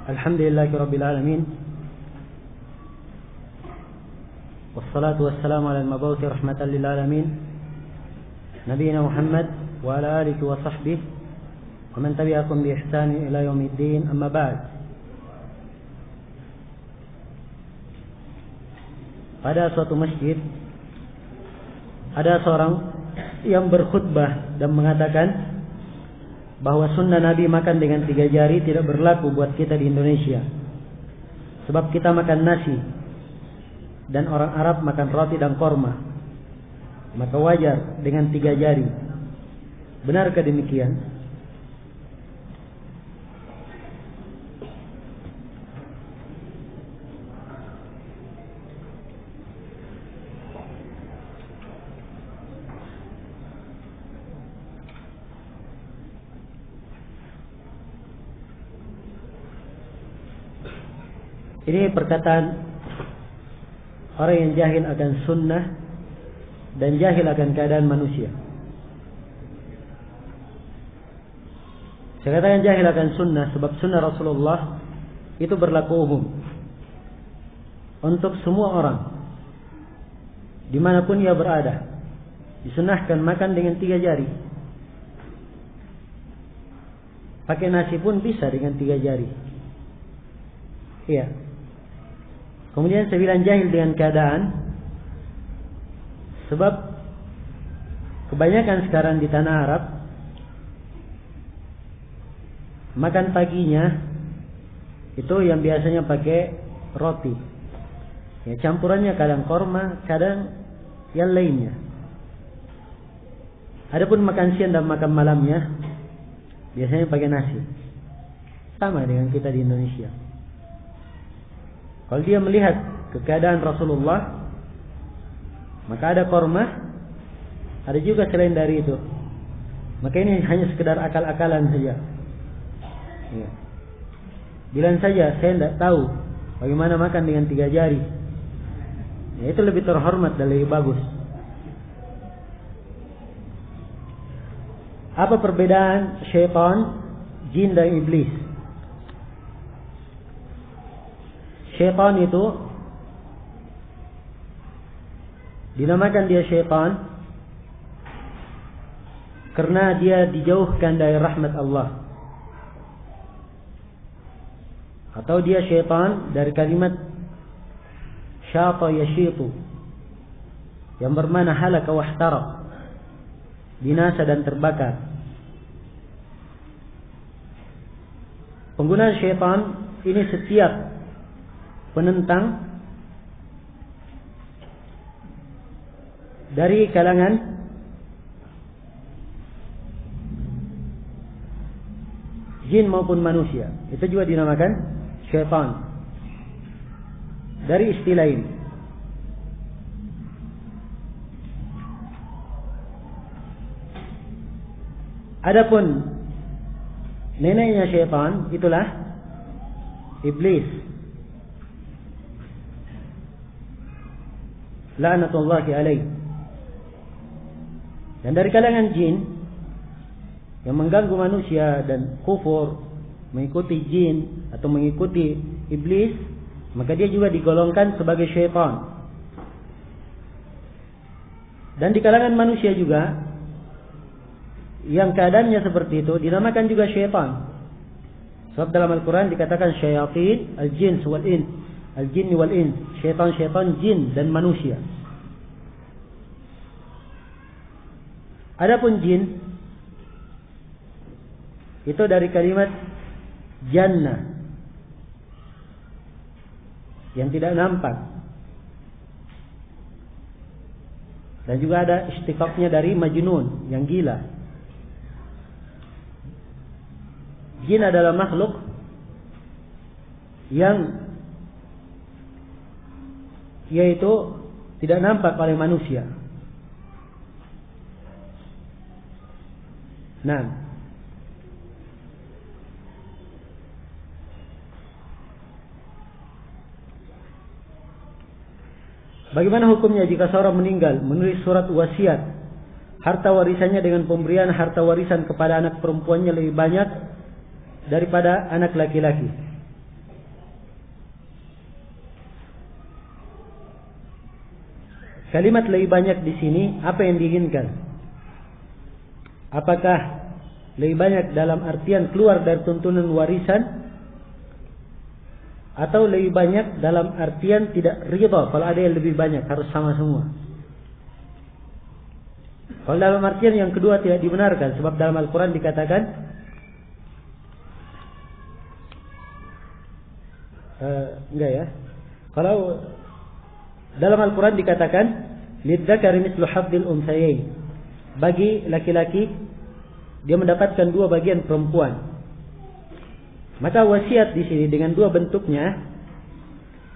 Alhamdulillahirabbil alamin. Wassalatu wassalamu ala al-mab'uts rahmatan lil alamin. Nabiyina Muhammad wa ala alihi wa sahbihi wa man tabi'akum bi ihsan ila yaumiddin. Amma ba'd. Pada suatu masjid ada seorang yang berkhutbah dan mengatakan bahwa sunnah Nabi makan dengan 3 jari tidak berlaku buat kita di Indonesia. Sebab kita makan nasi dan orang Arab makan roti dan korma. Maka wajar dengan 3 jari. Benarkah demikian? Ini perkataan orang yang jahil akan sunnah dan jahil akan keadaan manusia. Saya katakan jahil akan sunnah sebab sunnah Rasulullah itu berlaku umum untuk semua orang dimanapun ia berada. Disunahkan makan dengan 3 jari. Pakai nasi pun bisa dengan 3 jari. Iya. Kemudian saya bilang jahil dengan keadaan sebab kebanyakan sekarang di tanah Arab makan paginya itu yang biasanya pakai roti. Ya, campurannya kadang korma, kadang yang lainnya. Adapun makan siang dan makan malamnya biasanya pakai nasi. Sama dengan kita di Indonesia. Kalau dia melihat keadaan Rasulullah, maka ada korma, ada juga selain dari itu. Maka ini hanya sekedar akal-akalan saja. Ya. Bilang saja, saya tidak tahu bagaimana makan dengan 3 jari. Ya, itu lebih terhormat dan lebih bagus. Apa perbedaan syaitan, jin dan iblis? Syaitan itu dinamakan dia syaitan karena dia dijauhkan dari rahmat Allah. Atau dia syaitan dari kalimat syata yashitu yang bermakna halaka wahtaraq, binasa dan terbakar. Penggunaan syaitan ini setiap penentang dari kalangan jin maupun manusia, itu juga dinamakan syaitan dari istilah ini. Adapun neneknya syaitan itulah iblis. La'natullahi alaih. Dan dari kalangan jin yang mengganggu manusia dan kufur, mengikuti jin atau mengikuti iblis, maka dia juga digolongkan sebagai syaitan. Dan di kalangan manusia juga yang keadaannya seperti itu dinamakan juga syaitan. Sebab dalam Al-Quran dikatakan syayatin al-jins wal-ins, al-jinni wal-ins, syaitan-syaitan jin dan manusia. Adapun jin itu dari kalimat jannah yang tidak nampak. Dan juga ada istiqaqnya dari majnun yang gila. Jin adalah makhluk yang yaitu tidak nampak oleh manusia. Nah, bagaimana hukumnya jika seorang meninggal menulis surat wasiat harta warisannya dengan pemberian harta warisan kepada anak perempuannya lebih banyak daripada anak laki-laki? kalimat lebih banyak di sini apa yang diinginkan? Apakah lebih banyak dalam artian keluar dari tuntunan warisan, atau lebih banyak dalam artian tidak ridha kalau ada yang lebih banyak, harus sama semua? Kalau dalam artian yang kedua tidak dibenarkan, sebab dalam Al-Quran dikatakan enggak ya. Kalau dalam Al-Quran dikatakan lidzakari mithlu hadzil unthayain, bagi laki-laki dia mendapatkan dua bagian perempuan. Maka wasiat di sini dengan dua bentuknya.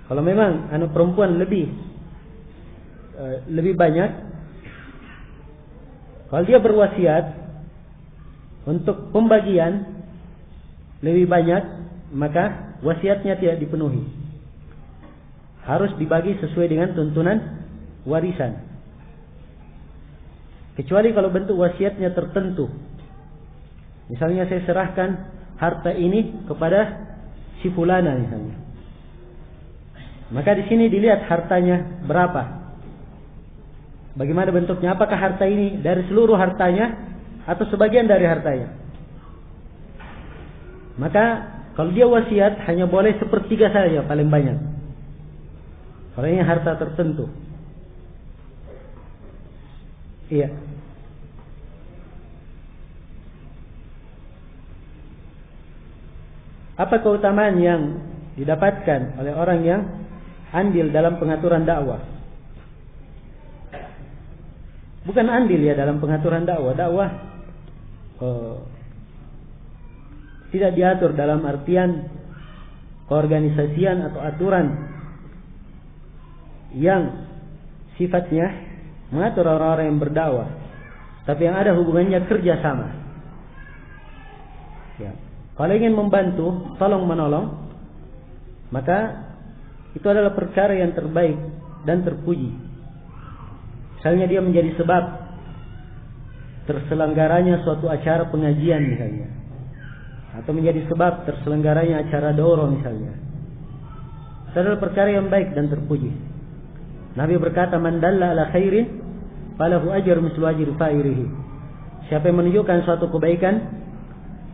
Kalau memang anak perempuan lebih banyak, kalau dia berwasiat untuk pembagian lebih banyak, maka wasiatnya tidak dipenuhi. Harus dibagi sesuai dengan tuntunan warisan. Kecuali kalau bentuk wasiatnya tertentu. Misalnya saya serahkan harta ini kepada si fulana misalnya. Maka di sini dilihat hartanya berapa. Bagaimana bentuknya? Apakah harta ini dari seluruh hartanya atau sebagian dari hartanya? Maka kalau dia wasiat hanya boleh sepertiga saja paling banyak. Kalau ini harta tertentu. Iya. Apa keutamaan yang didapatkan oleh orang yang andil dalam pengaturan dakwah? Bukan andil ya dalam pengaturan dakwah. Dakwah tidak diatur dalam artian keorganisasian atau aturan yang sifatnya mengatur orang-orang yang berdakwah, tapi yang ada hubungannya kerjasama. Ya. Kalau ingin membantu, tolong menolong, maka itu adalah perkara yang terbaik dan terpuji. Misalnya dia menjadi sebab terselenggaranya suatu acara pengajian misalnya, atau menjadi sebab terselenggaranya acara daurah misalnya. Itu adalah perkara yang baik dan terpuji. Nabi berkata, "Man dalla ala khairin falahu ajru mislu ajri fa'ilihi." Siapa yang menunjukkan suatu kebaikan,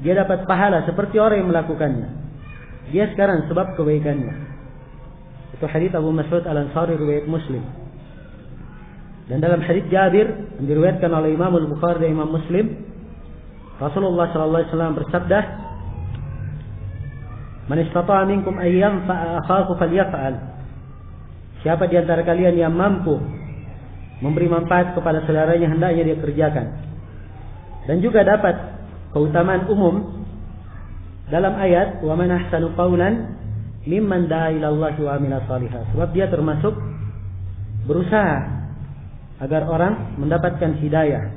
dia dapat pahala seperti orang yang melakukannya. Dia sekarang sebab kebaikannya. Itu hadits Abu Mas'ud Al-Ansari riwayat Muslim. Dan dalam hadits Jabir yang diriwayatkan oleh Imam Al-Bukhari dan Imam Muslim, Rasulullah sallallahu alaihi wasallam bersabda, "Man istata'a minkum an yanfa'a akhahu falyaf'al." Siapa di antara kalian yang mampu memberi manfaat kepada saudaranya, hendaknya dia kerjakan. Dan juga dapat keutamaan umum dalam ayat wa man ahsanu qawlan mimman da'a ila Allah wa amila shalihan. Sebab dia termasuk berusaha agar orang mendapatkan hidayah.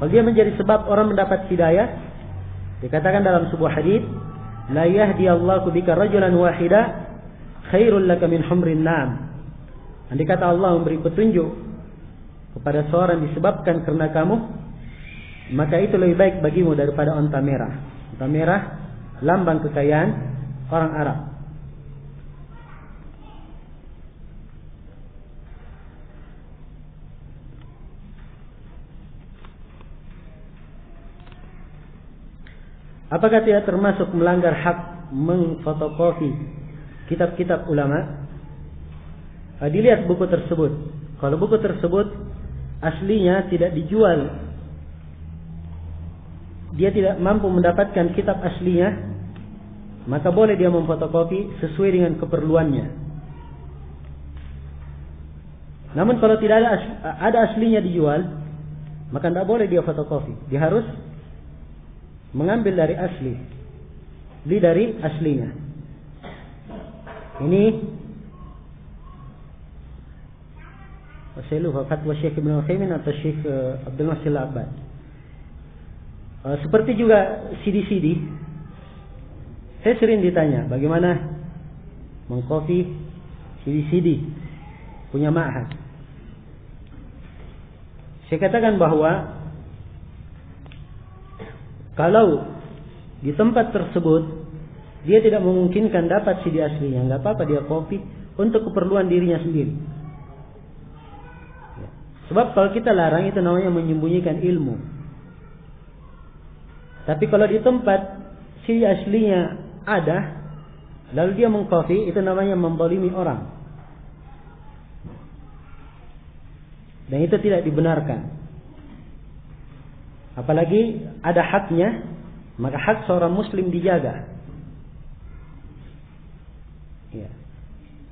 Kalau dia menjadi sebab orang mendapat hidayah, dikatakan dalam sebuah hadis, la yahdiyallahu bika rajulan wahida khairul laka min humrin na'am. Andai kata Allah memberi petunjuk kepada seorang disebabkan karena kamu, maka itu lebih baik bagimu daripada onta merah. Onta merah lambang kekayaan orang Arab. Apakah tidak termasuk melanggar hak mengfotokopi kitab-kitab ulama? Dilihat buku tersebut. Kalau buku tersebut aslinya tidak dijual, dia tidak mampu mendapatkan kitab aslinya, maka boleh dia memfotokopi sesuai dengan keperluannya. Namun kalau tidak ada aslinya dijual, maka tidak boleh dia fotokopi. Dia harus mengambil dari asli, beli dari aslinya. Ini saya lupa fatwa Syekh Ibn Utsaimin atau Syekh Abdul Muhsin Al-Abbad. Seperti juga CD-CD, saya sering ditanya bagaimana mengkopi CD-CD punya ma'had. Saya katakan bahwa kalau di tempat tersebut dia tidak memungkinkan dapat CD aslinya, nggak apa-apa dia kopi untuk keperluan dirinya sendiri. Sebab kalau kita larang itu namanya menyembunyikan ilmu. Tapi kalau di tempat si aslinya ada, lalu dia mengkopi, itu namanya membolimi orang. Dan itu tidak dibenarkan. Apalagi ada haknya, maka hak seorang muslim dijaga. Ya.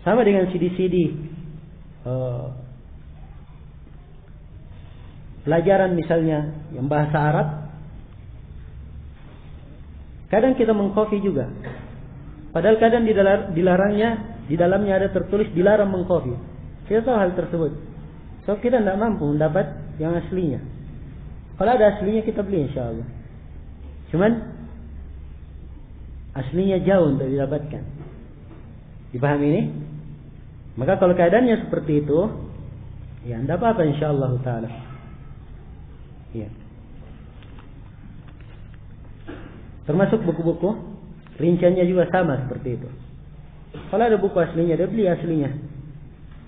Sama dengan CD-CD pelajaran misalnya yang bahasa Arab, kadang kita mengkopi juga. Padahal kadang dilarangnya, di dalamnya ada tertulis dilarang mengkopi. Kita tahu hal tersebut. So kita tidak mampu mendapat yang aslinya. Kalau ada aslinya kita beli insya Allah. Cuman aslinya jauh untuk didapatkan. Dipahami ini? Maka kalau keadaannya seperti itu, ya tidak apa-apa insya Allah Ta'ala. Ya. Termasuk buku-buku, rinciannya juga sama seperti itu. Kalau ada buku aslinya, dia beli aslinya.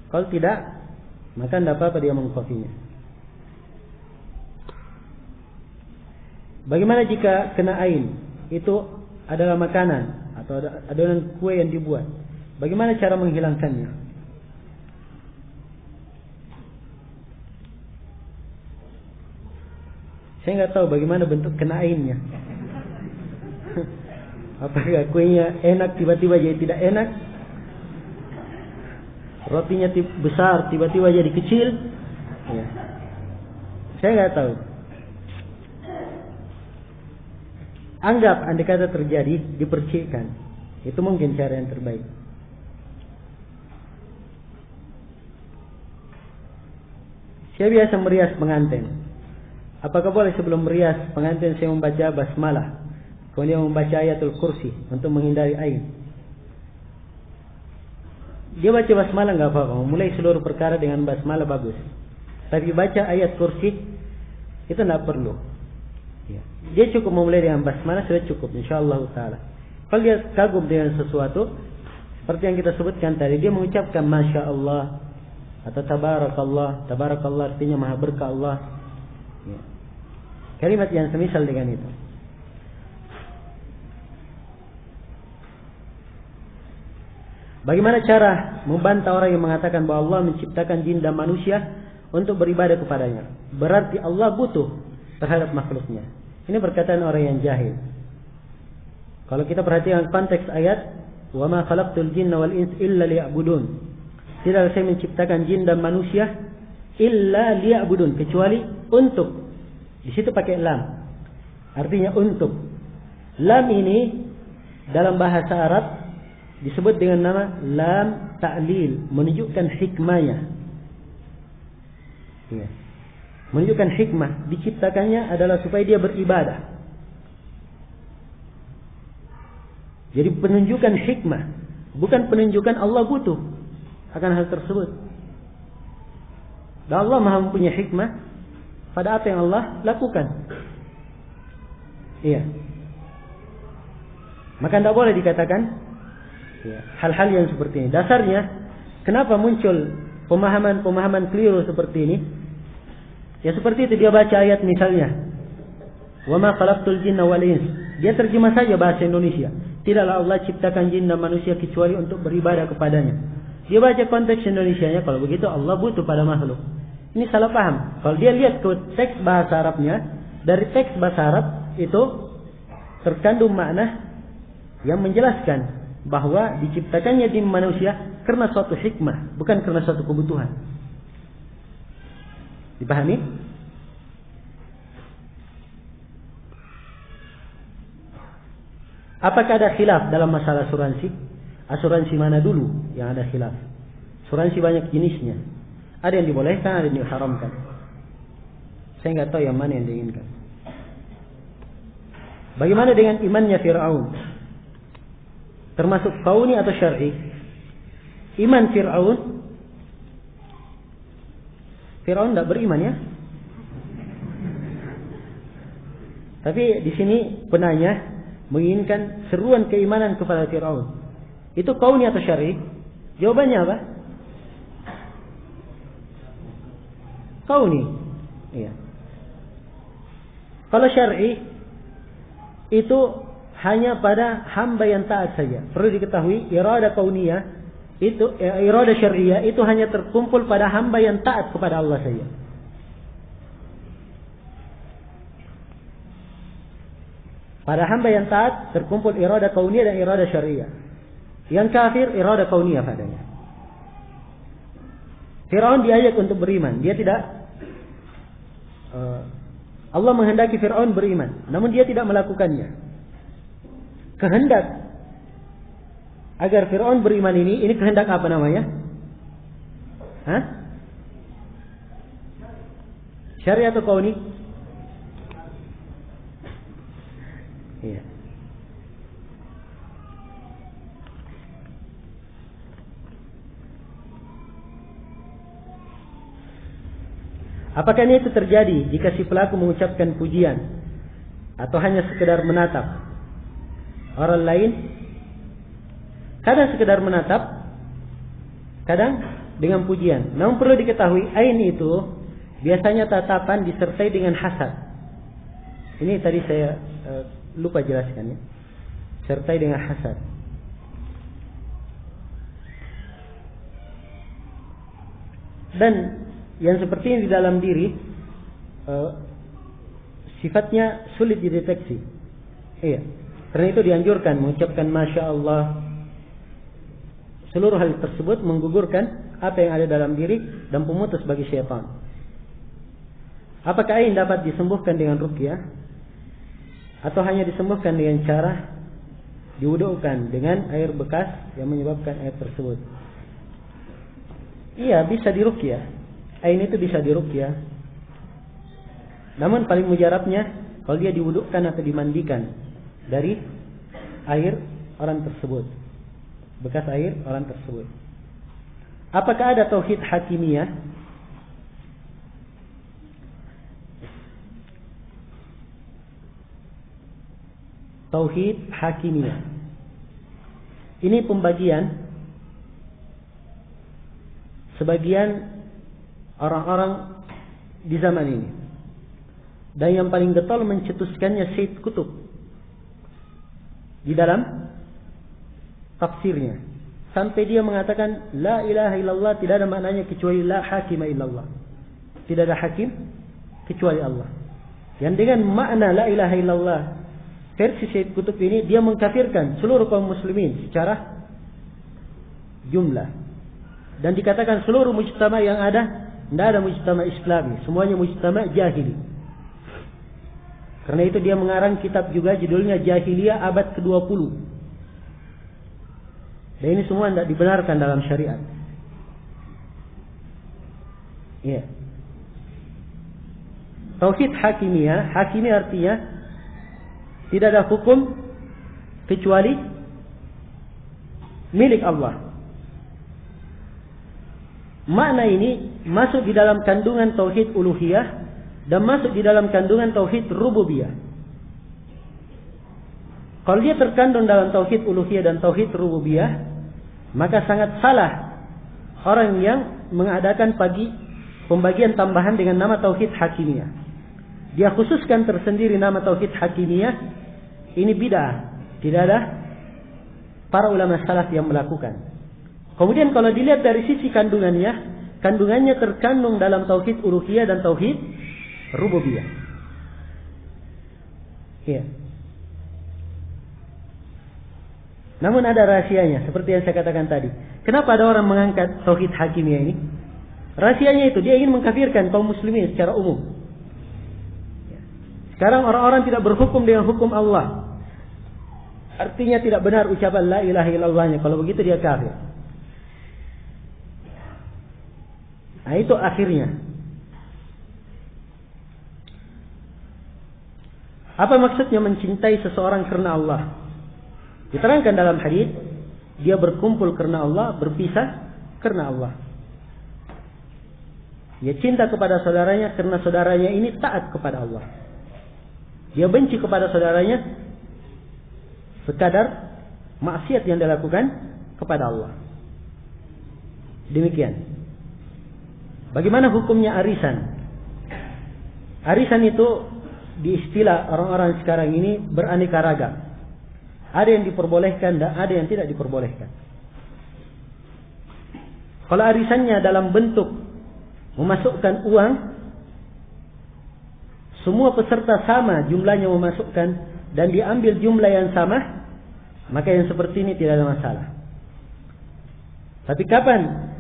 Kalau tidak, maka tidak apa-apa dia mengkopinya. Bagaimana jika kena ain? Itu adalah makanan atau adonan kue yang dibuat. Bagaimana cara menghilangkannya? Saya nggak tahu bagaimana bentuk kena ainnya. Apakah kuenya enak tiba-tiba jadi tidak enak? Rotinya besar tiba-tiba jadi kecil? Ya. Saya nggak tahu. Anggap andai kata terjadi, dipercikkan. Itu mungkin cara yang terbaik. Saya biasa merias pengantin. Apakah boleh sebelum merias pengantin saya membaca basmalah, kemudian membaca ayatul kursi untuk menghindari ain? Dia baca basmalah nggak apa-apa, memulai seluruh perkara dengan basmalah bagus. Tapi baca ayat kursi itu tidak perlu. Ya. Dia cukup memulai dengan basmalah sudah cukup, insyaallah taala. Kalau dia kagum dengan sesuatu, seperti yang kita sebutkan tadi, dia mengucapkan masya Allah atau tabarakallah. Tabarakallah artinya maha berkah Allah. Ya. Kalimat yang semisal dengan itu. Bagaimana cara membantah orang yang mengatakan bahwa Allah menciptakan jin dan manusia untuk beribadah kepadanya? Berarti Allah butuh terhadap makhluknya. Ini perkataan orang yang jahil. Kalau kita perhatikan konteks ayat, "Wa ma khalaqtul jinna wal insa illa liya'budun." Tidak saya menciptakan jin dan manusia illa liya'budun, kecuali untuk. Di situ pakai lam. Artinya untuk. Lam ini dalam bahasa Arab disebut dengan nama lam ta'lil, menunjukkan hikmahnya. Ya. Menunjukkan hikmah. Diciptakannya adalah supaya dia beribadah. Jadi penunjukan hikmah, bukan penunjukan Allah butuh akan hal tersebut. Dan Allah Maha mempunyai hikmah pada apa yang Allah lakukan. Iya. Maka tidak boleh dikatakan hal-hal yang seperti ini. Dasarnya, kenapa muncul pemahaman-pemahaman keliru seperti ini? Ya seperti itu, dia baca ayat misalnya, "Wa ma khalaqtul jinna wal ins." Dia terjemah saja bahasa Indonesia. Tidaklah Allah ciptakan jin dan manusia kecuali untuk beribadah kepadanya. Dia baca konteks Indonesianya, kalau begitu Allah butuh pada makhluk. Ini salah paham. Kalau dia lihat ke teks bahasa Arabnya, dari teks bahasa Arab itu terkandung makna yang menjelaskan bahwa diciptakannya jin manusia karena suatu hikmah, bukan karena suatu kebutuhan. Dipahami? Apakah ada khilaf dalam masalah asuransi? Asuransi mana dulu yang ada khilaf? Asuransi banyak jenisnya. Ada yang dibolehkan, ada yang diharamkan. Saya nggak tahu yang mana yang diinginkan. Bagaimana dengan imannya Fir'aun? Termasuk kauni atau syar'i? Iman Fir'aun tidak beriman ya. Tapi di sini penanya menginginkan seruan keimanan kepada Fir'aun. Itu kauni atau syar'i? Jawabannya apa? kauni. Iya. Kalau syar'i itu hanya pada hamba yang taat saja. Perlu diketahui, iradah kauniyah itu, iradah syar'iyah itu hanya terkumpul pada hamba yang taat kepada Allah saja. Pada hamba yang taat terkumpul iradah kauniyah dan iradah syar'iyah. Yang kafir iradah kauniyah padanya. Fir'aun diajak untuk beriman, dia tidak. Allah menghendaki Fir'aun beriman, namun dia tidak melakukannya. Kehendak agar Fir'aun beriman ini kehendak apa namanya? Hah? Syar'i atau kauni? Iya. Apakah ini itu terjadi jika si pelaku mengucapkan pujian atau hanya sekedar menatap orang lain? Kadang sekedar menatap, kadang dengan pujian. Namun perlu diketahui, ain itu biasanya tatapan disertai dengan hasad. Ini tadi saya lupa jelaskan ya. Sertai dengan hasad. Dan yang seperti ini di dalam diri sifatnya sulit dideteksi. Iya. Karena itu dianjurkan mengucapkan Masya Allah. Seluruh hal tersebut menggugurkan apa yang ada dalam diri dan pemutus bagi syaitan. Apakah ain dapat disembuhkan dengan ruqyah? Atau hanya disembuhkan dengan cara diwudukan dengan air bekas yang menyebabkan air tersebut? Iya, bisa diruqyah. Ain itu bisa diruqyah. Namun paling mujarabnya kalau dia diwudukkan atau dimandikan dari air orang tersebut, bekas air orang tersebut. Apakah ada tauhid hakimiyah? Tauhid hakimiyah ini pembagian sebagian orang-orang di zaman ini, dan yang paling getol mencetuskannya Syed Qutb di dalam tafsirnya, sampai dia mengatakan la ilaha illallah tidak ada maknanya kecuali la hakima illallah, tidak ada hakim kecuali Allah. Yang dengan makna la ilaha illallah versi Syed Qutb ini, dia mengkafirkan seluruh kaum muslimin secara jumlah, dan dikatakan seluruh mujtama yang ada, tidak ada mujtama Islami, semuanya mujtama jahili. Karena itu dia mengarang kitab juga judulnya Jahiliyah Abad ke-20. Dan ini semua tidak dibenarkan dalam syariat. Ya. Tauhid hakimiyah, hakimi artinya tidak ada hukum kecuali milik Allah. Makna ini masuk di dalam kandungan tauhid uluhiyah dan masuk di dalam kandungan tauhid rububiyah. Kalau dia terkandung dalam tauhid uluhiyah dan tauhid rububiyah, maka sangat salah orang yang mengadakan pembagian tambahan dengan nama tauhid hakimiyah. Dia khususkan tersendiri nama tauhid hakimiyah. Ini bid'ah. Tidak ada para ulama salaf yang melakukan. Kemudian kalau dilihat dari sisi kandungannya terkandung dalam tauhid uluhiyah dan tauhid rububiyah. Iya. Namun ada rahasianya, seperti yang saya katakan tadi. Kenapa ada orang mengangkat tauhid hakimiyah ini? Rahasianya itu, dia ingin mengkafirkan kaum muslimin secara umum. Sekarang orang-orang tidak berhukum dengan hukum Allah. Artinya tidak benar ucapan la ilaha illallahnya. Kalau begitu dia kafir. Nah itu akhirnya. Apa maksudnya mencintai seseorang karena Allah? Diterangkan dalam hadis, dia berkumpul karena Allah, berpisah karena Allah. Dia cinta kepada saudaranya karena saudaranya ini taat kepada Allah. Dia benci kepada saudaranya sekadar maksiat yang dilakukan kepada Allah. Demikian. Bagaimana hukumnya arisan? Arisan itu di istilah orang-orang sekarang ini beraneka ragam. Ada yang diperbolehkan dan ada yang tidak diperbolehkan. Kalau arisannya dalam bentuk memasukkan uang, semua peserta sama jumlahnya memasukkan dan diambil jumlah yang sama, maka yang seperti ini tidak ada masalah. Tapi kapan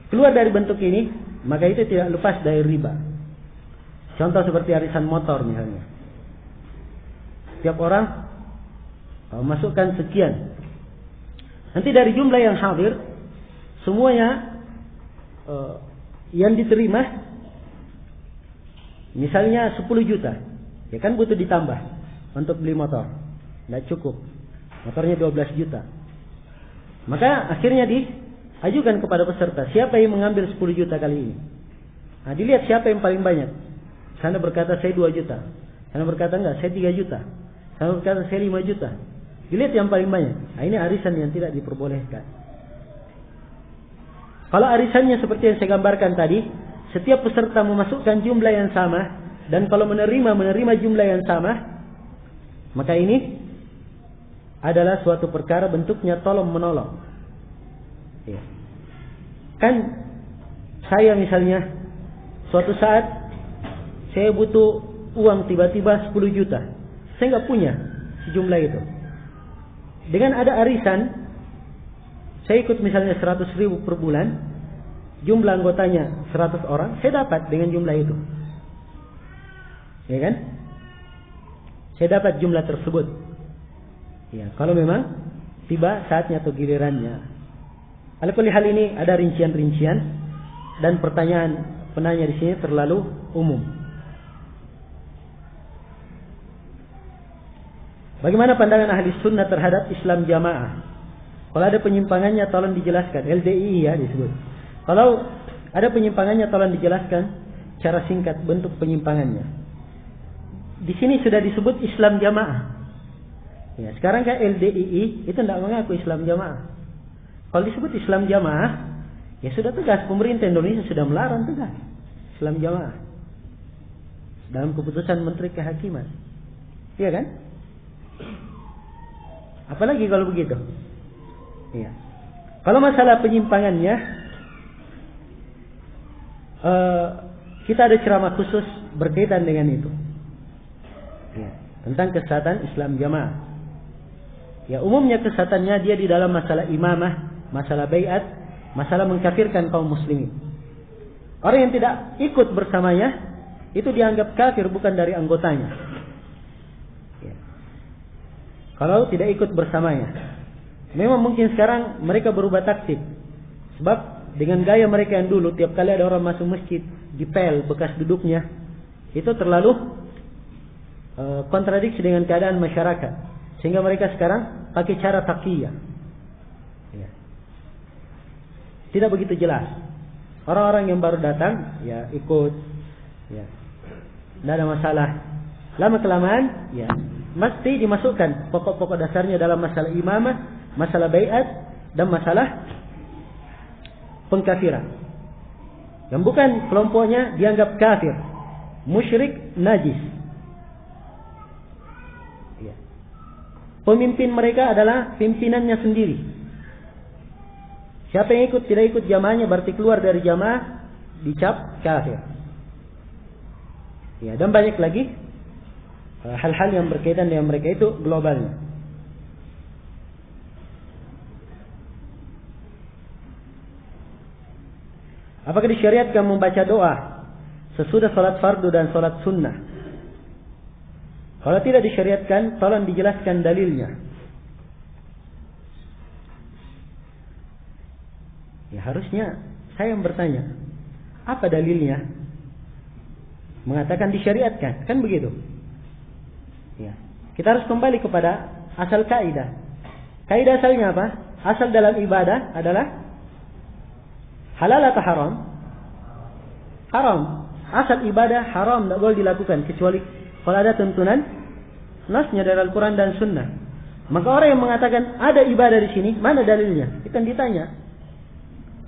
keluar dari bentuk ini, maka itu tidak lepas dari riba. Contoh seperti arisan motor misalnya. Setiap orang masukkan sekian. Nanti dari jumlah yang hadir, semuanya yang diterima, misalnya 10 juta. Ya kan butuh ditambah untuk beli motor. Tidak cukup. Motornya 12 juta. Maka akhirnya diajukan kepada peserta. Siapa yang mengambil 10 juta kali ini? Nah, dilihat siapa yang paling banyak. Sana berkata saya 2 juta. Sana berkata enggak, saya 3 juta. Sana berkata saya 5 juta. Dilihat yang paling banyak. Nah, ini arisan yang tidak diperbolehkan. Kalau arisannya seperti yang saya gambarkan tadi, setiap peserta memasukkan jumlah yang sama, dan kalau menerima jumlah yang sama, maka ini adalah suatu perkara bentuknya tolong menolong. Ya. Kan saya misalnya suatu saat saya butuh uang tiba-tiba 10 juta. Saya nggak punya sejumlah itu. Dengan ada arisan, saya ikut misalnya 100 ribu per bulan, jumlah anggotanya 100 orang, saya dapat dengan jumlah itu. Ya kan? Saya dapat jumlah tersebut. Ya, kalau memang tiba saatnya atau gilirannya. Alhamdulillah hal ini ada rincian-rincian dan pertanyaan penanya di sini terlalu umum. Bagaimana pandangan ahli sunnah terhadap Islam jamaah? Kalau ada penyimpangannya tolong dijelaskan. LDI ya disebut. Kalau ada penyimpangannya tolong dijelaskan cara singkat bentuk penyimpangannya. Di sini sudah disebut Islam jamaah. Ya, sekarang kan LDII itu tidak mengaku Islam jamaah. Kalau disebut Islam jamaah, ya sudah tegas, pemerintah Indonesia sudah melarang tegas Islam jamaah dalam keputusan Menteri Kehakiman. Iya kan? Apalagi kalau begitu. Iya. Kalau masalah penyimpangannya, kita ada ceramah khusus berkaitan dengan itu. Ya, tentang kesesatan Islam jamaah. Ya, umumnya kesesatannya dia di dalam masalah imamah, masalah baiat, masalah mengkafirkan kaum muslimin. Orang yang tidak ikut bersamanya itu dianggap kafir bukan dari anggotanya. Ya. Kalau tidak ikut bersamanya. Memang mungkin sekarang mereka berubah taktik. Sebab dengan gaya mereka yang dulu, tiap kali ada orang masuk masjid, dipel bekas duduknya, itu terlalu kontradiksi dengan keadaan masyarakat. Sehingga mereka sekarang pakai cara taqiyah. Ya. Tidak begitu jelas. Orang-orang yang baru datang, ya ikut. Ya. Tidak ada masalah. Lama-kelamaan, ya mesti dimasukkan pokok-pokok dasarnya dalam masalah imamah, masalah baiat, dan masalah pengkafiran. Yang bukan kelompoknya dianggap kafir, musyrik, najis. Ya. Pemimpin mereka adalah pimpinannya sendiri. Siapa yang ikut tidak ikut jamaahnya berarti keluar dari jamaah, dicap kafir. Ya, dan banyak lagi hal-hal yang berkaitan dengan mereka itu globalnya. Apakah disyariatkan membaca doa sesudah salat fardu dan salat sunnah? Kalau tidak disyariatkan, tolong dijelaskan dalilnya. Ya harusnya saya yang bertanya, apa dalilnya? Mengatakan disyariatkan, kan begitu? Ya. Kita harus kembali kepada asal kaidah. Kaidah asalnya apa? Asal dalam ibadah adalah halal atau haram? Haram. Asal ibadah haram, tidak boleh dilakukan kecuali kalau ada tuntunan nasnya dari Al-Quran dan Sunnah. Maka orang yang mengatakan ada ibadah di sini, mana dalilnya? Kita ditanya.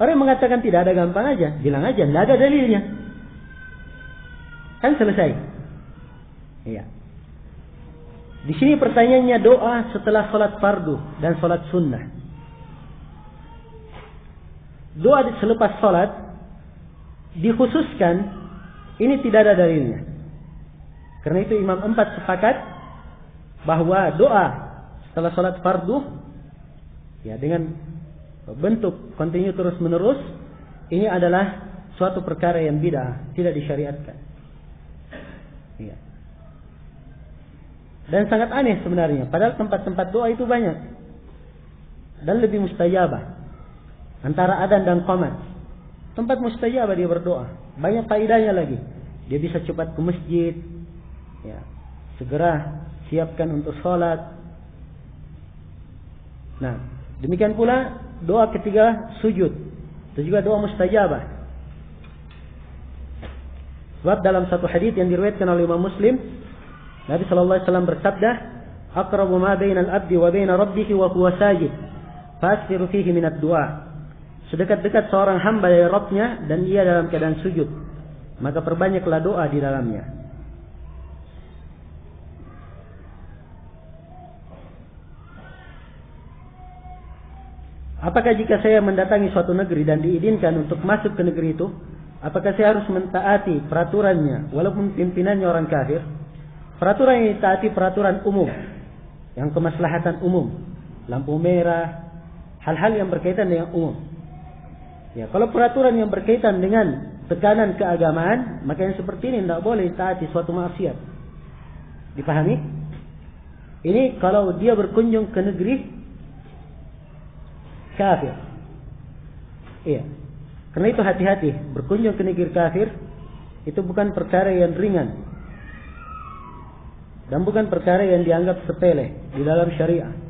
Orang yang mengatakan tidak ada, gampang aja, bilang aja tidak ada dalilnya. Kan selesai. Iya. Di sini pertanyaannya doa setelah sholat fardu dan sholat sunnah. Doa selepas sholat dikhususkan, ini tidak ada dalilnya. Karena itu Imam 4 sepakat bahwa doa setelah sholat fardu, ya dengan bentuk kontinu terus menerus, ini adalah suatu perkara yang bid'ah, tidak disyariatkan. Ya. Dan sangat aneh sebenarnya, padahal tempat-tempat doa itu banyak dan lebih mustajabah. Antara adzan dan qamat, tempat mustajabah dia berdoa, banyak faedahnya lagi. Dia bisa cepat ke masjid, ya, segera siapkan untuk sholat. Nah, demikian pula doa ketiga sujud, itu juga doa mustajabah. Sebab dalam satu hadis yang diriwayatkan oleh Imam Muslim, Nabi sallallahu alaihi wasallam bersabda, "Aqrabu ma bainal abdi wa baina rabbih wa huwa sajid, fasiru fihi min ad-du'a." Sedekat-dekat seorang hamba dari Rabb-nya dan ia dalam keadaan sujud, maka perbanyaklah doa di dalamnya. Apakah jika saya mendatangi suatu negeri dan diizinkan untuk masuk ke negeri itu, apakah saya harus mentaati peraturannya walaupun pimpinannya orang kafir? Peraturan yang ditaati peraturan umum, yang kemaslahatan umum, lampu merah, hal-hal yang berkaitan dengan umum. Ya, kalau peraturan yang berkaitan dengan tekanan keagamaan, maka yang seperti ini tidak boleh taati suatu maksiat. Dipahami? Ini kalau dia berkunjung ke negeri kafir. Iya. Karena itu hati-hati, berkunjung ke negeri kafir itu bukan perkara yang ringan dan bukan perkara yang dianggap sepele di dalam syariah.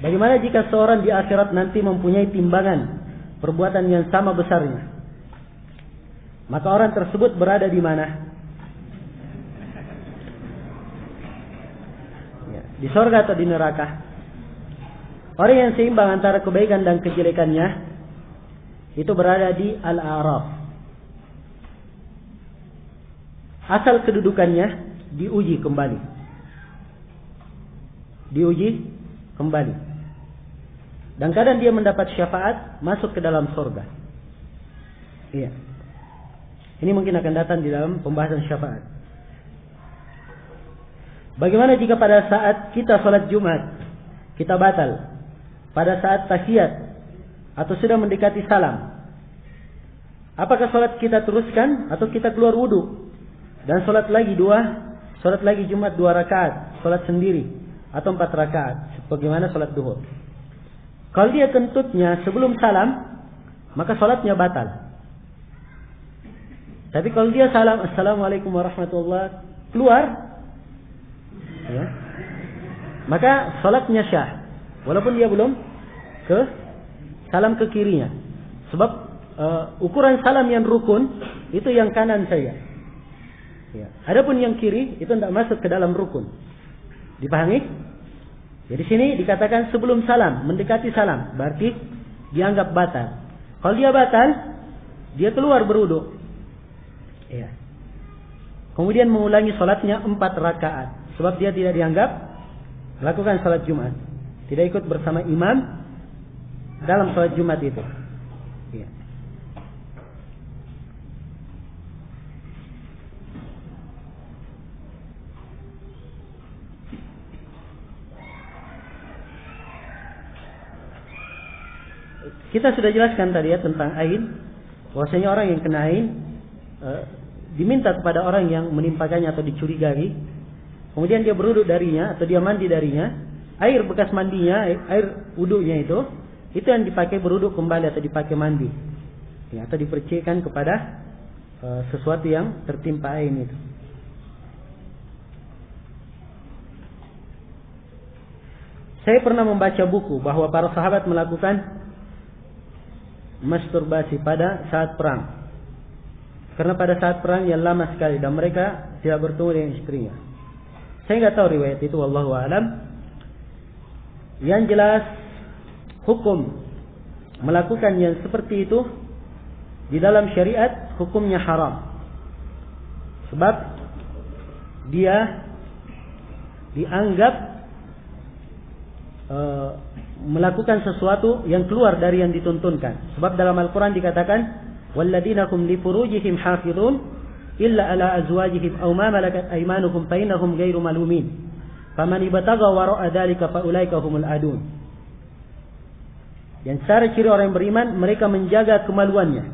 Bagaimana jika seorang di akhirat nanti mempunyai timbangan perbuatan yang sama besarnya? Maka orang tersebut berada di mana? Ya, di surga atau di neraka? Orang yang seimbang antara kebaikan dan kejelekannya itu berada di Al-A'raf. Asal kedudukannya diuji kembali. Diuji kembali. Dan kadang dia mendapat syafaat masuk ke dalam surga. Iya. Ini mungkin akan datang di dalam pembahasan syafaat. Bagaimana jika pada saat kita sholat Jumat kita batal, pada saat tahiyat atau sudah mendekati salam? Apakah sholat kita teruskan atau kita keluar wudu dan sholat lagi Jumat 2 rakaat, sholat sendiri atau 4 rakaat sebagaimana sholat duhur? Kalau dia kentutnya sebelum salam, maka sholatnya batal. Tapi kalau dia salam, Assalamualaikum warahmatullahi wabarakatuh, keluar, ya, maka sholatnya syah. Walaupun dia belum ke salam ke kirinya. Sebab ukuran salam yang rukun, itu yang kanan saja. Ya. Adapun yang kiri, itu tidak masuk ke dalam rukun. Dipahami? Jadi sini dikatakan sebelum salam, mendekati salam, berarti dianggap batal. Kalau dia batal, dia keluar berwudu. Ya. Kemudian mengulangi salatnya 4 rakaat, sebab dia tidak dianggap melakukan salat Jumat. Tidak ikut bersama imam dalam salat Jumat itu. Ya. Kita sudah jelaskan tadi ya tentang ain, bahwasanya orang yang kena ain diminta kepada orang yang menimpakannya atau dicurigai, kemudian dia berwudu darinya atau dia mandi darinya, air bekas mandinya, air wudunya itu yang dipakai berwudu kembali atau dipakai mandi, ya, atau dipercikkan kepada sesuatu yang tertimpa ain itu. Saya pernah membaca buku bahwa para sahabat melakukan masturbasi pada saat perang. Karena pada saat perang yang lama sekali dan mereka tidak bertemu dengan istrinya. Saya nggak tahu riwayat itu, wallahu a'lam. Yang jelas hukum melakukan yang seperti itu di dalam syariat hukumnya haram. Sebab dia dianggap melakukan sesuatu yang keluar dari yang dituntunkan. Sebab dalam Al-Quran dikatakan وَالَّذِينَ هُمْ لِفُرُوجِهِمْ حَافِظُونَ إِلَّا عَلَى أَزْوَاجِهِمْ أَوْ مَا مَلَكَتْ أَيْمَانُهُمْ فَإِنَّهُمْ غَيْرُ مَلُومِينَ فَمَنِ ابْتَغَى وَرَاءَ ذَلِكَ فَأُولَئِكَ هُمُ الْعَادُونَ. Yang secara ciri orang yang beriman, mereka menjaga kemaluannya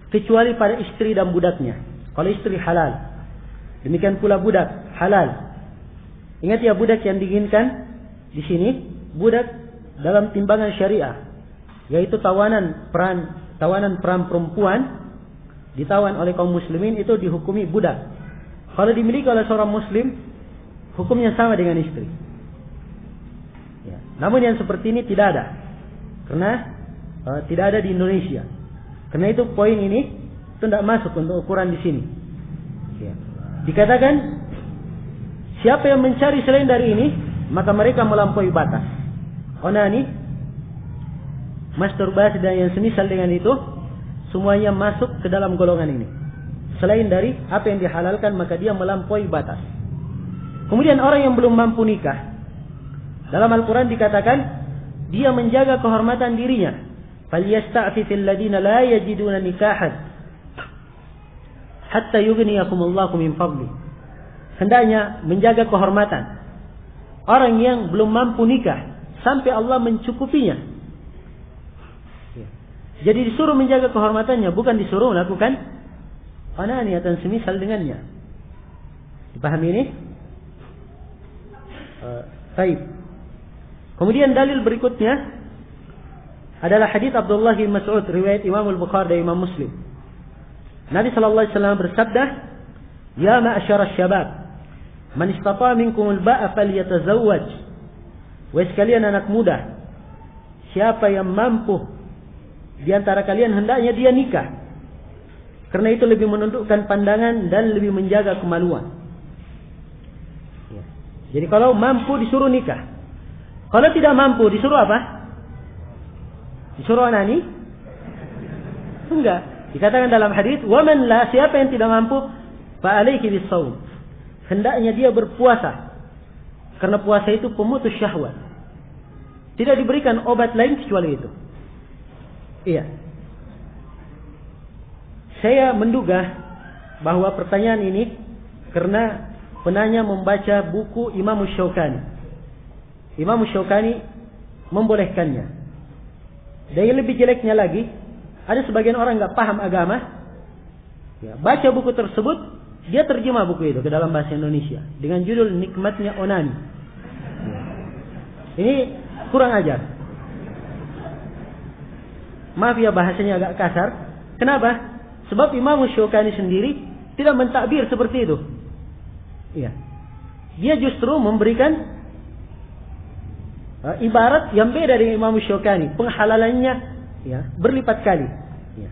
kecuali pada istri dan budaknya. Kalau istri halal, demikian pula budak halal. Ingat ya, budak yang diinginkan di sini budak dalam timbangan syariah, yaitu tawanan peran perempuan ditawan oleh kaum muslimin, itu dihukumi budak. Kalau dimiliki oleh seorang muslim, hukumnya sama dengan istri. Ya. Namun yang seperti ini tidak ada, karena tidak ada di Indonesia. Karena itu poin ini itu tidak masuk untuk ukuran di sini. Ya. Dikatakan siapa yang mencari selain dari ini, maka mereka melampaui batas. Onani, masturbasi dan yang semisal dengan itu, semuanya masuk ke dalam golongan ini. Selain dari apa yang dihalalkan, maka dia melampaui batas. Kemudian orang yang belum mampu nikah, dalam Al-Quran dikatakan dia menjaga kehormatan dirinya. فَلْيَسْتَعْفِفِ الَّذِينَ لَا يَجِدُونَ نِكَاحًا حَتَّى يُغْنِيَكُمُ اللَّهُ مِنْ فَضْلِهِ. Hendaknya menjaga kehormatan orang yang belum mampu nikah sampai Allah mencukupinya. Jadi disuruh menjaga kehormatannya, bukan disuruh melakukan onani atau semisal dengannya. Dipahami ini? Baik. Kemudian dalil berikutnya adalah hadis Abdullah bin Mas'ud riwayat Imam Al-Bukhari dan Imam Muslim. Nabi sallallahu alaihi wasallam bersabda, "Ya ma'syarasy syabab, man istata'a minkum al-ba'a falyatazawwaj." Wahai sekalian anak muda, siapa yang mampu di antara kalian hendaknya dia nikah. Karena itu lebih menundukkan pandangan dan lebih menjaga kemaluan. Ya. Jadi kalau mampu disuruh nikah. Kalau tidak mampu disuruh apa? Disuruh onani? Enggak. Dikatakan dalam hadis, "Wa man la", siapa yang tidak mampu, fa alaihi bis-shaum. Hendaknya dia berpuasa. Karena puasa itu pemutus syahwat. Tidak diberikan obat lain kecuali itu. Iya. Saya menduga bahwa pertanyaan ini karena penanya membaca buku Imam Syaukani. Imam Syaukani membolehkannya. Dan yang lebih jeleknya lagi, ada sebagian orang nggak paham agama, ya, baca buku tersebut, dia terjemah buku itu ke dalam bahasa Indonesia dengan judul Nikmatnya Onani. Ya. Ini kurang ajar. Maaf ya bahasanya agak kasar. Kenapa? Sebab Imam Syaukani sendiri tidak mentakbir seperti itu. Iya. Dia justru memberikan ibarat yang beda dengan Imam Syaukani. Penghalalannya ya, berlipat kali. Ya.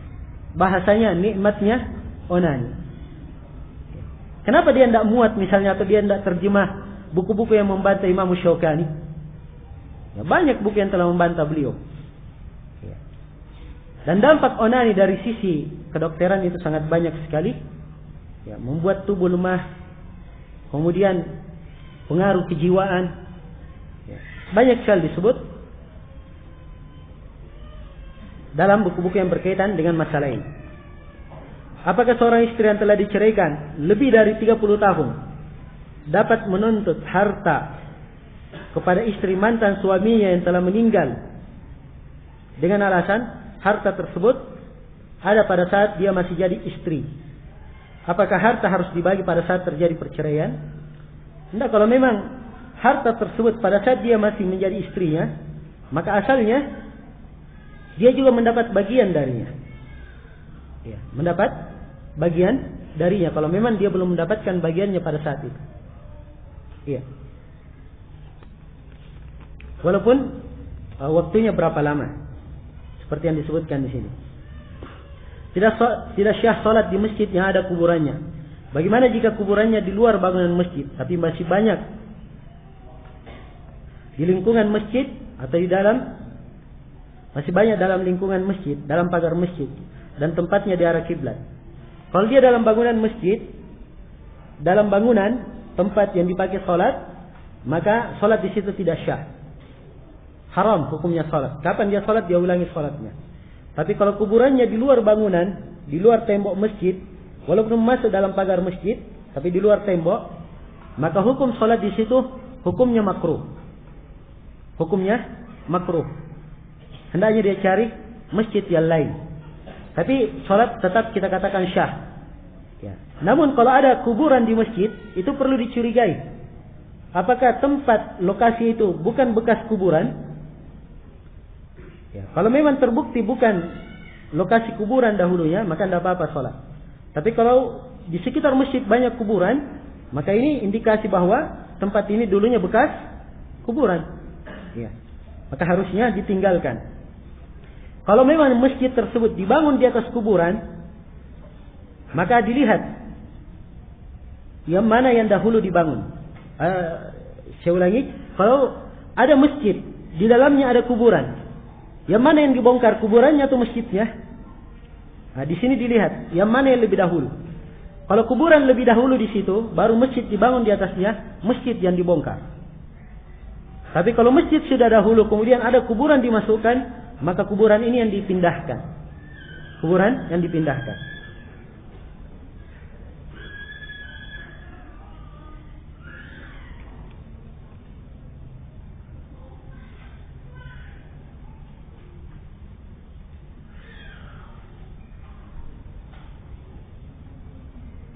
Bahasanya nikmatnya onani. Ya. Kenapa dia tidak muat misalnya, atau dia tidak terjemah buku-buku yang membantah Imam Syaukani? Ya, banyak buku yang telah membantah beliau. Dan dampak onani dari sisi kedokteran itu sangat banyak sekali. Ya, membuat tubuh lemah. Kemudian pengaruh kejiwaan. Ya, banyak sekali disebut dalam buku-buku yang berkaitan dengan masalah ini. Apakah seorang istri yang telah diceraikan lebih dari 30 tahun dapat menuntut harta kepada istri mantan suaminya yang telah meninggal dengan alasan harta tersebut ada pada saat dia masih jadi istri? Apakah harta harus dibagi pada saat terjadi perceraian? Tidak, kalau memang harta tersebut pada saat dia masih menjadi istrinya, maka asalnya dia juga mendapat bagian darinya. Ya, mendapat bagian darinya kalau memang dia belum mendapatkan bagiannya pada saat itu. Iya. Walaupun waktunya berapa lama? seperti yang disebutkan di sini. Tidak syah salat di masjid yang ada kuburannya. Bagaimana jika kuburannya di luar bangunan masjid, tapi masih banyak di lingkungan masjid atau di dalam, masih banyak dalam lingkungan masjid, dalam pagar masjid, dan tempatnya di arah kiblat. Kalau dia dalam bangunan masjid, dalam bangunan tempat yang dipakai salat, maka salat di situ tidak syah. Haram hukumnya salat. Kapan dia salat, dia ulangi salatnya. Tapi kalau kuburannya di luar bangunan, di luar tembok masjid, walaupun masuk dalam pagar masjid, tapi di luar tembok, maka hukum salat di situ hukumnya makruh. Hukumnya makruh. Hendaknya dia cari masjid yang lain. Tapi salat tetap kita katakan syah. Ya. Namun kalau ada kuburan di masjid, itu perlu dicurigai. Apakah tempat lokasi itu bukan bekas kuburan? Ya. Kalau memang terbukti bukan lokasi kuburan dahulunya, maka tidak apa-apa sholat. Tapi kalau di sekitar masjid banyak kuburan, maka ini indikasi bahwa tempat ini dulunya bekas kuburan. Ya. Maka harusnya ditinggalkan. Kalau memang masjid tersebut dibangun di atas kuburan, maka dilihat yang mana yang dahulu dibangun. Saya ulangi, kalau ada masjid, di dalamnya ada kuburan, yang mana yang dibongkar, kuburannya atau masjidnya? Nah, di sini dilihat yang mana yang lebih dahulu. Kalau kuburan lebih dahulu di situ, baru masjid dibangun di atasnya, masjid yang dibongkar. Tapi kalau masjid sudah dahulu, kemudian ada kuburan dimasukkan, maka kuburan ini yang dipindahkan. Kuburan yang dipindahkan.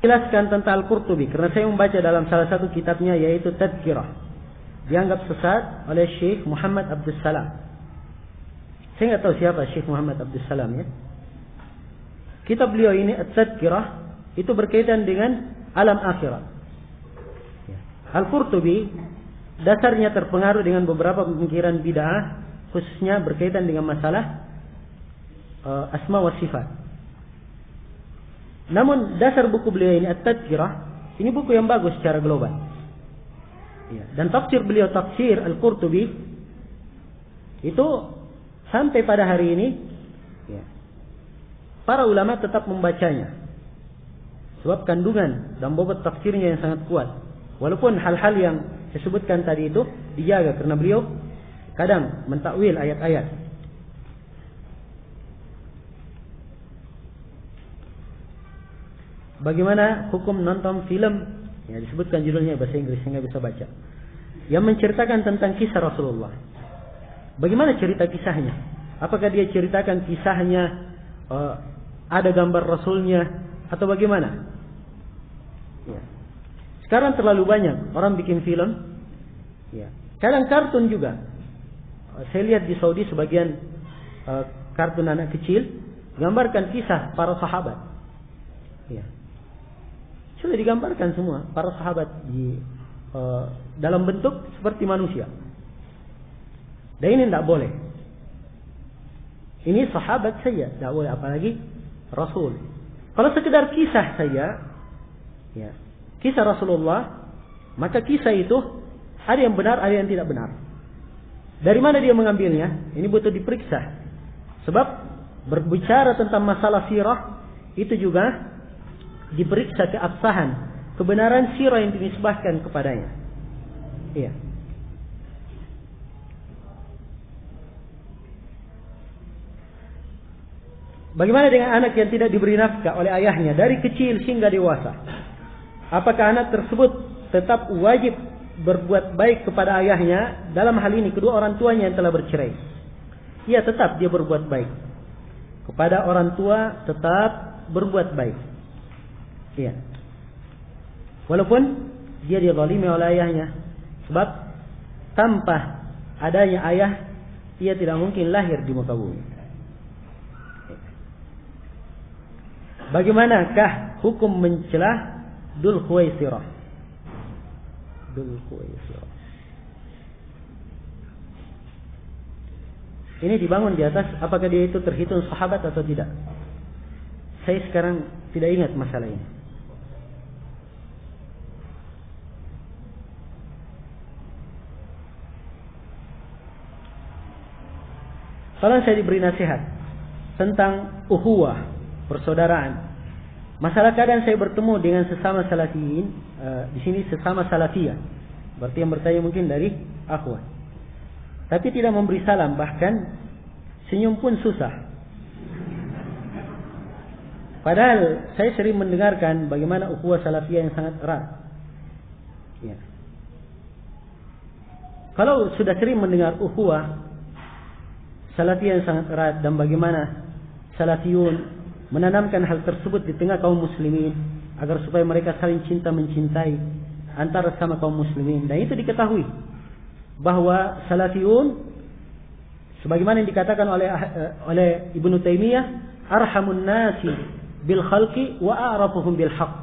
Jelaskan tentang Al-Qurtubi, karena saya membaca dalam salah satu kitabnya, yaitu Tadhkirah, dianggap sesat oleh Syekh Muhammad Abdul Salam. Saya nggak tahu siapa Syekh Muhammad Abdul Salam ya. Kitab beliau ini At-Tadhkirah itu berkaitan dengan alam akhirat. Al-Qurtubi dasarnya terpengaruh dengan beberapa pemikiran bid'ah, khususnya berkaitan dengan masalah asma wa sifat. Namun dasar buku beliau ini At-Tadhkirah, ini buku yang bagus secara global. Ya. Dan tafsir beliau, tafsir Al-Qurtubi, itu sampai pada hari ini, ya, para ulama tetap membacanya. Sebab kandungan dan bobot tafsirnya yang sangat kuat. Walaupun hal-hal yang saya sebutkan tadi itu dijaga, karena beliau kadang mentakwil ayat-ayat. Bagaimana hukum nonton film? Ya, disebutkan judulnya bahasa Inggris, saya nggak bisa baca. Yang menceritakan tentang kisah Rasulullah. Bagaimana cerita kisahnya? Apakah dia ceritakan kisahnya ada gambar Rasulnya atau bagaimana? Ya. Sekarang terlalu banyak orang bikin film. Ya. Kadang kartun juga. Saya lihat di Saudi sebagian kartun anak kecil gambarkan kisah para sahabat. Ya. Sudah digambarkan semua para sahabat di dalam bentuk seperti manusia. Dan ini tidak boleh. Ini sahabat saja, tidak boleh, apalagi Rasul. Kalau sekedar kisah saja, ya, kisah Rasulullah, maka kisah itu ada yang benar, ada yang tidak benar. Dari mana dia mengambilnya? Ini butuh diperiksa. Sebab berbicara tentang masalah sirah itu juga diperiksa keabsahan, kebenaran sirah yang dinisbahkan kepadanya. Iya. Bagaimana dengan anak yang tidak diberi nafkah oleh ayahnya dari kecil hingga dewasa? Apakah anak tersebut tetap wajib berbuat baik kepada ayahnya? Dalam hal ini kedua orang tuanya yang telah bercerai. Iya, tetap dia berbuat baik. Kepada orang tua tetap berbuat baik. Iya. Walaupun dia dizalimi oleh ayahnya. Sebab tanpa adanya ayah, ia tidak mungkin lahir di muka bumi. Bagaimanakah hukum mencelah Dzul Khuwaisirah? Dzul Khuwaisirah. ini dibangun di atas apakah dia itu terhitung sahabat atau tidak. Saya sekarang tidak ingat masalah ini. Kalau saya diberi nasihat tentang ukhuwah, persaudaraan, masalah kadang saya bertemu dengan sesama salafiyin, di sini sesama salafiyah, berarti yang bertanya mungkin dari akhwat, tapi tidak memberi salam, bahkan senyum pun susah. Padahal saya sering mendengarkan bagaimana ukhuwah salafiyah yang sangat erat. Ya. Kalau sudah sering mendengar ukhuwah salafiyah yang sangat erat dan bagaimana salafiyun menanamkan hal tersebut di tengah kaum muslimin agar supaya mereka saling cinta mencintai antara sama kaum muslimin, dan itu diketahui bahwa salafiyun sebagaimana yang dikatakan oleh Ibnu Taimiyah, arhamun nasi bil khalqi wa a'rafuhum bil haqq,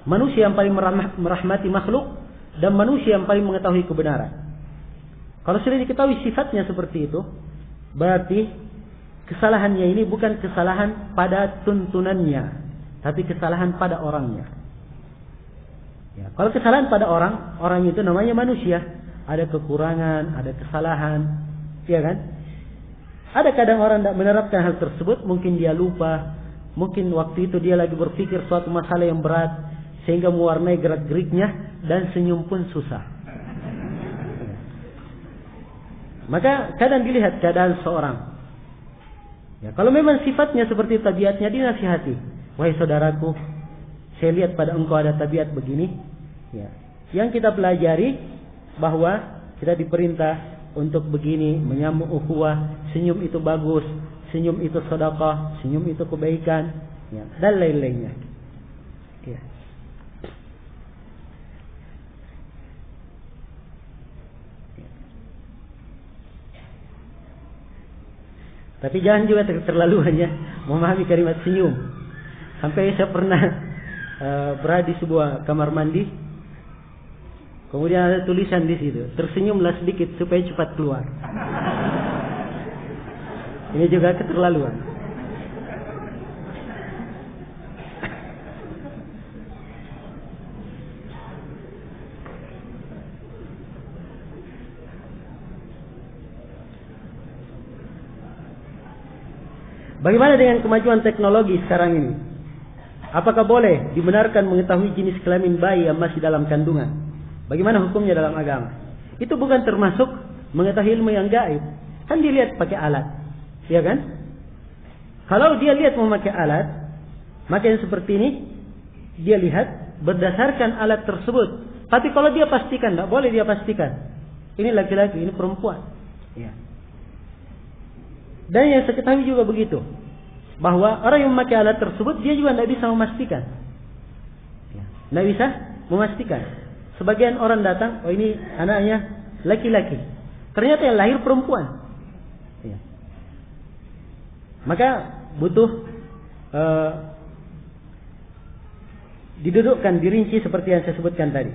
manusia yang paling merahmati makhluk dan manusia yang paling mengetahui kebenaran. Kalau sudah diketahui sifatnya seperti itu, berarti kesalahannya ini bukan kesalahan pada tuntunannya, tapi kesalahan pada orangnya. Ya, kalau kesalahan pada orang itu namanya manusia, ada kekurangan, ada kesalahan, ya kan? Ada kadang orang tidak menerapkan hal tersebut, mungkin dia lupa, mungkin waktu itu dia lagi berpikir suatu masalah yang berat sehingga mewarnai gerak-geriknya dan senyum pun susah. Maka kadang dilihat keadaan seorang. Ya, kalau memang sifatnya seperti tabiatnya, dinasihati. Wahai saudaraku, saya lihat pada engkau ada tabiat begini. Ya. Yang kita pelajari bahwa kita diperintah untuk begini, menyambung ukhuwah, senyum itu bagus, senyum itu sedekah, senyum itu kebaikan, ya, dan lain-lainnya. Ya. Tapi jangan juga terlalu hanya memahami kalimat senyum. Sampai saya pernah berada di sebuah kamar mandi, kemudian ada tulisan di situ, tersenyumlah sedikit supaya cepat keluar. Ini juga keterlaluan. Bagaimana dengan kemajuan teknologi sekarang ini? Apakah boleh dibenarkan mengetahui jenis kelamin bayi yang masih dalam kandungan? Bagaimana hukumnya dalam agama? Itu bukan termasuk mengetahui ilmu yang gaib. Kan dilihat pakai alat, ya kan? Kalau dia lihat memakai alat, maka yang seperti ini dia lihat berdasarkan alat tersebut. Tapi kalau dia pastikan, tidak boleh dia pastikan ini laki-laki, ini perempuan. Ya. Dan yang saya ketahui juga begitu, bahwa orang yang memakai alat tersebut dia juga tidak bisa memastikan. Tidak bisa memastikan. Sebagian orang datang, oh ini anaknya laki-laki, ternyata yang lahir perempuan. Ya. Maka butuh didudukkan, dirinci seperti yang saya sebutkan tadi.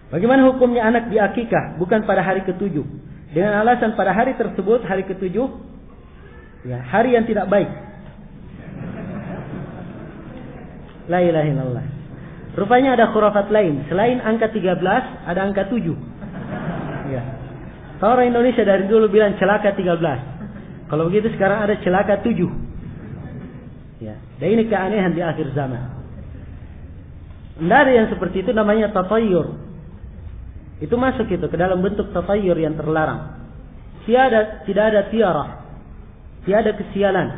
Bagaimana hukumnya anak diakikah bukan pada hari ke-7? Dengan alasan pada hari tersebut, hari ke-7, ya, hari yang tidak baik. La ilaha illallah. Rupanya ada khurafat lain. Selain angka 13, ada angka 7. Ya. Kalau orang Indonesia dari dulu bilang celaka 13. Kalau begitu sekarang ada celaka 7. Ya. Dan ini keanehan di akhir zaman. Tidak ada yang seperti itu, namanya tatayyur. Itu masuk itu ke dalam bentuk tatayyur yang terlarang. Tidak ada tiarah, tiada kesialan.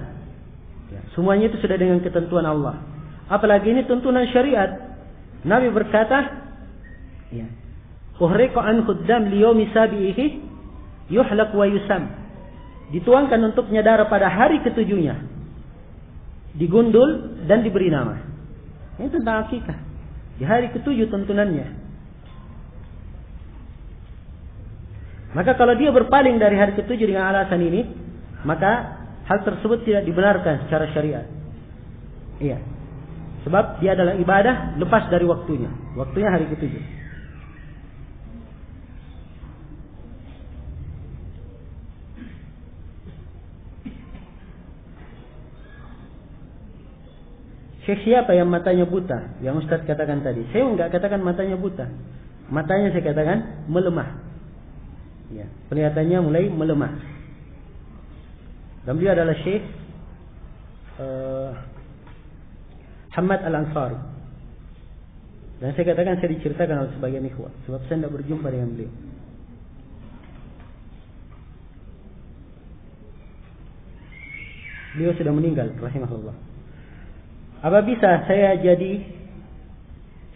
Ya, semuanya itu sudah dengan ketentuan Allah. Apalagi ini tuntunan syariat. Nabi berkata, ya, uhriqa an khuddam liyomi sabi'ihi yuhlaq wa yusam. Dituangkan untuknya darah pada hari ke-7-nya, digundul dan diberi nama. Ini tentang akikah. Di hari ke-7 tuntunannya. Maka kalau dia berpaling dari hari ke-7 dengan alasan ini, maka hal tersebut tidak dibenarkan secara syariat. Iya. Sebab dia adalah ibadah lepas dari waktunya. Waktunya hari ke-7. Syekh siapa yang matanya buta? Yang Ustaz katakan tadi. Saya enggak katakan matanya buta. Matanya saya katakan melemah. Ya, penglihatannya mulai melemah. Dan beliau adalah Syekh Hamad Al-Ansari. Dan saya katakan saya diceritakan oleh sebagian ikhwah, sebab saya tidak berjumpa dengan beliau. Beliau sudah meninggal, rahimahullah. Apa bisa saya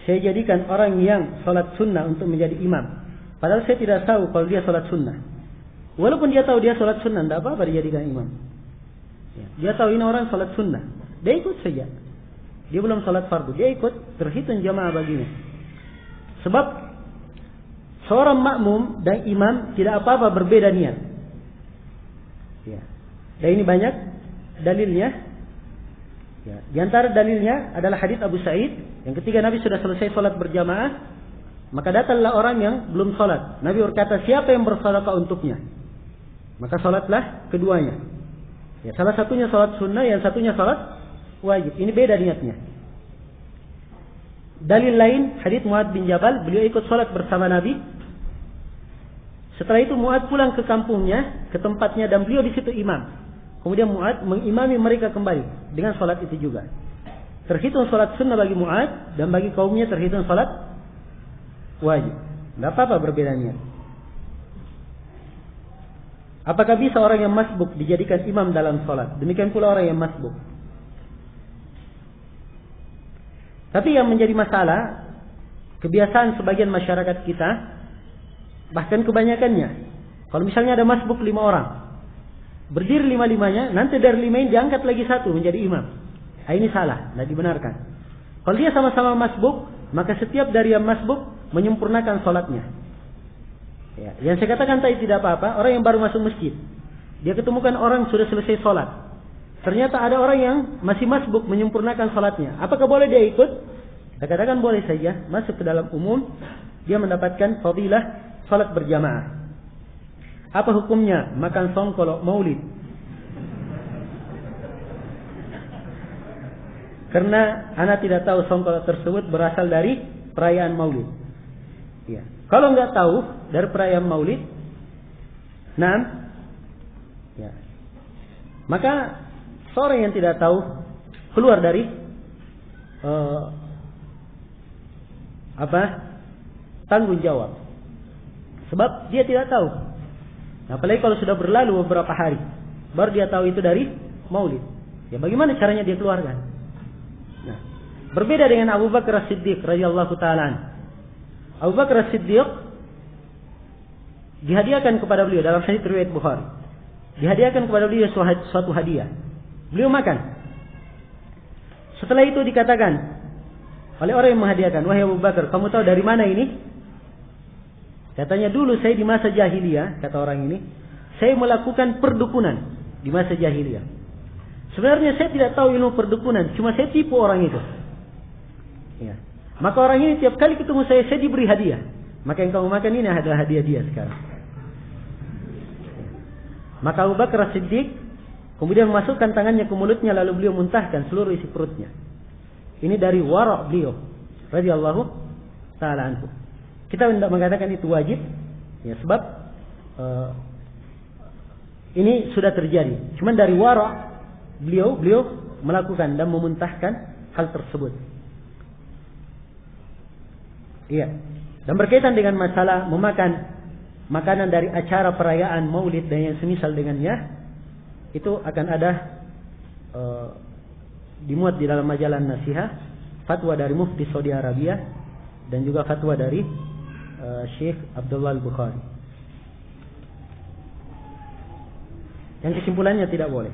jadikan orang yang sholat sunnah untuk menjadi imam? Padahal saya tidak tahu kalau dia sholat sunnah. Walaupun dia tahu dia sholat sunnah, tidak apa-apa dijadikan imam. Dia tahu ini orang sholat sunnah, dia ikut saja. Dia belum sholat fardu, dia ikut, terhitung jamaah baginya. Sebab seorang makmum dan imam tidak apa-apa berbeda niat. Ya. Dan ini banyak dalilnya. Ya. Di antara dalilnya adalah hadits Abu Sa'id yang ketika Nabi sudah selesai sholat berjamaah, maka datanglah orang yang belum sholat. Nabi berkata, siapa yang bersedekah untuknya? Maka sholatlah keduanya. Ya, salah satunya sholat sunnah, yang satunya sholat wajib. Ini beda niatnya. Dalil lain, hadits Mu'adz bin Jabal, beliau ikut sholat bersama Nabi. Setelah itu Mu'adz pulang ke kampungnya, ke tempatnya, dan beliau di situ imam. Kemudian Mu'adz mengimami mereka kembali dengan sholat itu juga. Terhitung sholat sunnah bagi Mu'adz, dan bagi kaumnya terhitung sholat wajib. Tidak apa-apa berbeda niat. Apakah bisa orang yang masbuk dijadikan imam dalam sholat? Demikian pula orang yang masbuk. Tapi yang menjadi masalah, kebiasaan sebagian masyarakat kita, bahkan kebanyakannya, kalau misalnya ada masbuk 5 orang, berdiri 5-5-nya, nanti dari 5 ini diangkat lagi 1 menjadi imam. Nah, ini salah, tidak dibenarkan. Kalau dia sama-sama masbuk, maka setiap dari yang masbuk menyempurnakan sholatnya. Ya, yang saya katakan tadi tidak apa-apa. Orang yang baru masuk masjid, dia ketemukan orang sudah selesai sholat, ternyata ada orang yang masih masbuk menyempurnakan sholatnya. Apakah boleh dia ikut? Saya katakan boleh saja. Masuk ke dalam umum, dia mendapatkan fadilah sholat berjamaah. Apa hukumnya makan songkol maulid? Karena anak tidak tahu songkol tersebut berasal dari perayaan maulid. Ya. Kalau nggak tahu dari perayaan maulid, ya, maka seorang yang tidak tahu keluar dari tanggung jawab, sebab dia tidak tahu. Apalagi kalau sudah berlalu beberapa hari, baru dia tahu itu dari maulid. Ya, bagaimana caranya dia keluarkan? Nah, berbeda dengan Abu Bakar As-Siddiq radhiyallahu taala. Abu Bakar As-Siddiq dihadiahkan kepada beliau dalam hadits riwayat Bukhari. Dihadiahkan kepada beliau suatu hadiah. Beliau makan. Setelah itu dikatakan oleh orang yang menghadiahkan, wahai Abu Bakar, kamu tahu dari mana ini? Katanya, dulu saya di masa jahiliyah, kata orang ini, saya melakukan perdukunan di masa jahiliyah. Sebenarnya saya tidak tahu ilmu perdukunan, cuma saya tipu orang itu. Ya. Maka orang ini tiap kali ketemu saya diberi hadiah. Maka yang kamu makan ini adalah hadiah dia sekarang. Maka Abu Bakar As-Siddiq kemudian memasukkan tangannya ke mulutnya, lalu beliau muntahkan seluruh isi perutnya. Ini dari wara' beliau radhiyallahu ta'ala anhu. Kita tidak mengatakan itu wajib, ya, sebab ini sudah terjadi. Cuman dari wara' beliau melakukan dan memuntahkan hal tersebut. Iya. Dan berkaitan dengan masalah memakan makanan dari acara perayaan maulid dan yang semisal dengannya, itu akan ada dimuat di dalam majalah Nasiha, fatwa dari Mufti Saudi Arabia dan juga fatwa dari Syekh Abdullah Al-Bukhari. Yang kesimpulannya tidak boleh.